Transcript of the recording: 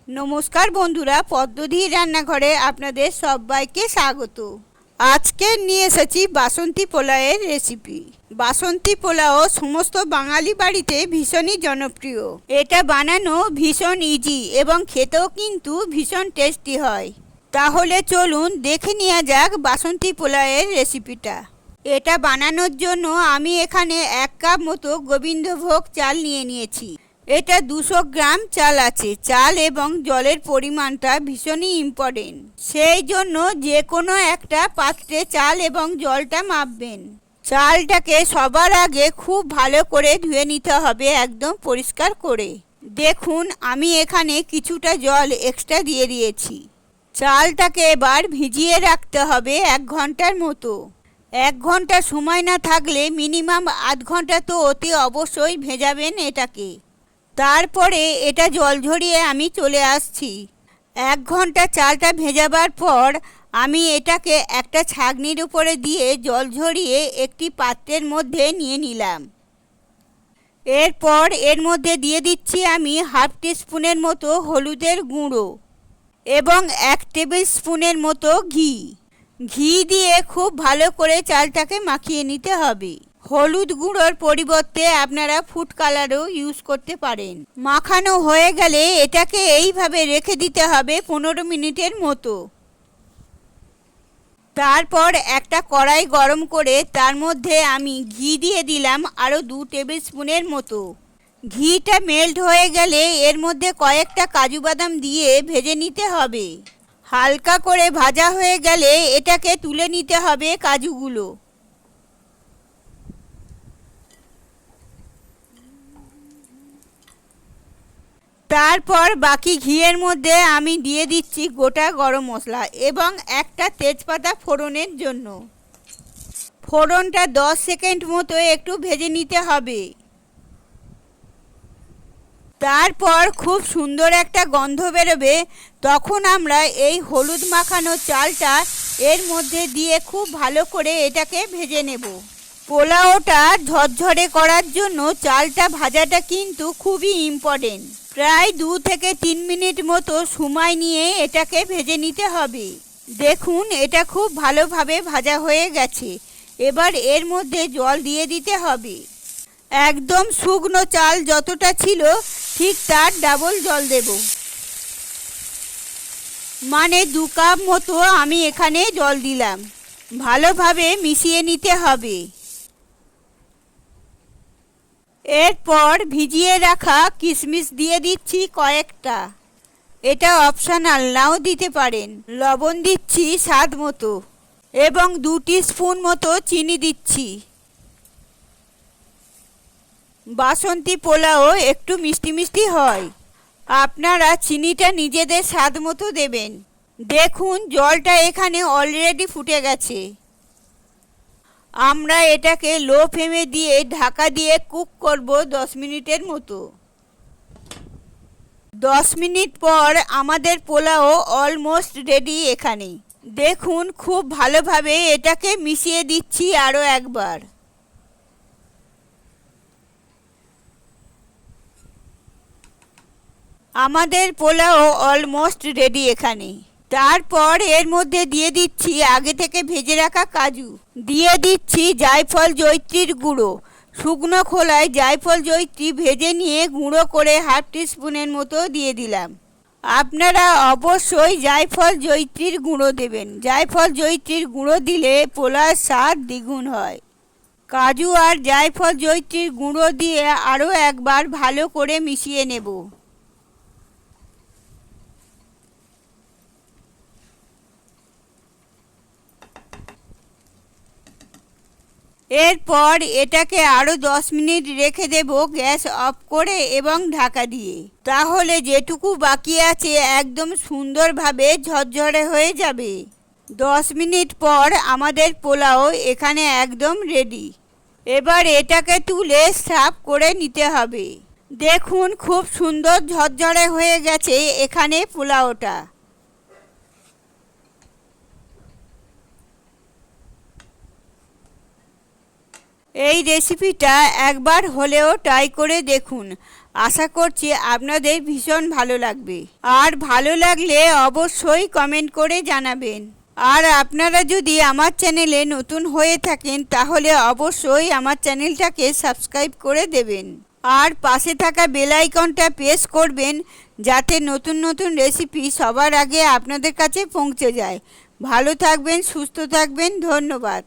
নমস্কার বন্ধুরা, পদ্মধীর রান্নাঘরে আপনাদের সবাইকে স্বাগত। আজকে নিয়ে এসেছি বাসন্তী পোলাওয়ের রেসিপি। বাসন্তী পোলাও সমস্ত বাঙালি বাড়িতে ভীষণই জনপ্রিয়। এটা বানানো ভীষণ ইজি এবং খেতেও কিন্তু ভীষণ টেস্টি হয়। তাহলে চলুন দেখে নেওয়া যাক বাসন্তী পোলাওয়ের রেসিপিটা। এটা বানানোর জন্য আমি এখানে 1 কাপ মতো গোবিন্দভোগ চাল নিয়েছি। এটা 200 গ্রাম চাল আছে। চাল এবং জলের পরিমাণটা ভীষণই ইম্পর্টেন্ট, সেই জন্য যে কোনো একটা পাত্রে চাল এবং জলটা মাপবেন। চালটাকে সবার আগে খুব ভালো করে ধুয়ে নিতে হবে, একদম পরিষ্কার করে। দেখুন আমি এখানে কিছুটা জল এক্সট্রা দিয়ে দিয়েছি। চালটাকে এবার ভিজিয়ে রাখতে হবে 1 ঘন্টার মতো। 1 ঘন্টা সময় না থাকলে মিনিমাম আধ ঘন্টা তো অতি অবশ্যই ভেজাবেন এটাকে। তারপরে এটা জল ঝরিয়ে আমি চলে আসছি। 1 ঘন্টা চালটা ভেজাবার পর আমি এটাকে একটা ছাঁকনির উপরে দিয়ে জল ঝরিয়ে একটি পাত্রের মধ্যে নিয়ে নিলাম। এরপর এর মধ্যে দিয়ে দিচ্ছি আমি হাফ টিস্পুনের মতো হলুদের গুঁড়ো এবং 1 টেবিল স্পুনের মতো ঘি দিয়ে খুব ভালো করে চালটাকে মাখিয়ে নিতে হবে। হলুদ গুঁড়োর পরিবর্তে আপনারা ফুড কালারও ইউজ করতে পারেন। মাখানো হয়ে গেলে এটাকে এইভাবে রেখে দিতে হবে 15 মিনিটের মতো। তারপর একটা কড়াই গরম করে তার মধ্যে আমি ঘি দিয়ে দিলাম আরও 2 টেবিল স্পুনের মতো। ঘিটা মেল্ট হয়ে গেলে এর মধ্যে কয়েকটা কাজু বাদাম দিয়ে ভেজে নিতে হবে। হালকা করে ভাজা হয়ে গেলে এটাকে তুলে নিতে হবে কাজুগুলো। তারপর বাকি ঘিয়ের মধ্যে আমি দিয়ে দিচ্ছি গোটা গরম মশলা এবং একটা তেজপাতা ফোড়নের জন্য। ফোড়নটা 10 সেকেন্ড মতো একটু ভেজে নিতে হবে। তারপর খুব সুন্দর একটা গন্ধ বেরোবে, তখন আমরা এই হলুদ মাখানো চালটা এর মধ্যে দিয়ে খুব ভালো করে এটাকে ভেজে নেব। পোলাওটা ঝরঝরে করার জন্য চালটা ভাজাটা কিন্তু খুবই ইম্পর্টেন্ট। প্রায় 2 থেকে 3 মিনিট মতো সময় নিয়ে এটাকে ভেজে নিতে হবে। দেখুন এটা খুব ভালোভাবে ভাজা হয়ে গেছে। এবার এর মধ্যে জল দিয়ে দিতে হবে। একদম শুকনো চাল যতটা ছিল ঠিক তার ডাবল জল দেব, মানে 2 কাপ মতো আমি এখানে জল দিলাম। ভালোভাবে মিশিয়ে নিতে হবে। এরপর ভিজিয়ে রাখা কিশমিশ দিয়ে দিচ্ছি কয়েকটা। এটা অপশনাল, নাও দিতে পারেন। লবণ দিচ্ছি স্বাদ মতো এবং 2 স্পুন মতো চিনি দিচ্ছি। বাসন্তী পোলাও একটু মিষ্টি মিষ্টি হয়, আপনারা চিনিটা নিজেদের স্বাদ মতো দেবেন। দেখুন জলটা এখানে অলরেডি ফুটে গেছে। আমরা এটাকে লো ফ্লেমে দিয়ে ঢাকা দিয়ে কুক করব 10 মিনিটের মতো। 10 মিনিট পর আমাদের পোলাও অলমোস্ট রেডি। এখানে দেখুন খুব ভালোভাবে এটাকে মিশিয়ে দিচ্ছি আরও একবার। আমাদের পোলাও অলমোস্ট রেডি এখানে। তারপর এর মধ্যে দিয়ে দিচ্ছি আগে থেকে ভেজে রাখা কাজু, দিয়ে দিচ্ছি জায়ফল জয়িত্রীর গুঁড়ো। শুকনো খোলায় জায়ফল জয়িত্রী ভেজে নিয়ে গুঁড়ো করে হাফ টিস্পুনের মতো দিয়ে দিলাম। আপনারা অবশ্যই জায়ফল জয়িত্রীর গুঁড়ো দেবেন। জায়ফল জয়িত্রীর গুঁড়ো দিলে পোলাওর স্বাদ দ্বিগুণ হয়। কাজু আর জায়ফল জয়িত্রীর গুঁড়ো দিয়ে আরও একবার ভালো করে মিশিয়ে নেব। এরপর এটাকে আরও 10 মিনিট রেখে দেব গ্যাস অফ করে এবং ঢাকা দিয়ে। তাহলে যেটুকু বাকি আছে একদম সুন্দরভাবে ঝরঝরে হয়ে যাবে। 10 মিনিট পর আমাদের পোলাও এখানে একদম রেডি। এবার এটাকে তুলে সার্ভ করে নিতে হবে। দেখুন খুব সুন্দর ঝরঝরে হয়ে গেছে এখানে পোলাওটা। এই রেসিপিটা একবার হলেও ট্রাই করে দেখুন। আশা করছি আপনাদের ভীষণ ভালো লাগবে। আর ভালো লাগলে অবশ্যই কমেন্ট করে জানাবেন। আর আপনারা যদি আমার চ্যানেলে নতুন হয়ে থাকেন তাহলে অবশ্যই আমার চ্যানেলটাকে সাবস্ক্রাইব করে দেবেন। আর পাশে থাকা বেল আইকনটা প্রেস করবেন যাতে নতুন নতুন রেসিপি সবার আগে আপনাদের কাছে পৌঁছে যায়। ভালো থাকবেন, সুস্থ থাকবেন, ধন্যবাদ।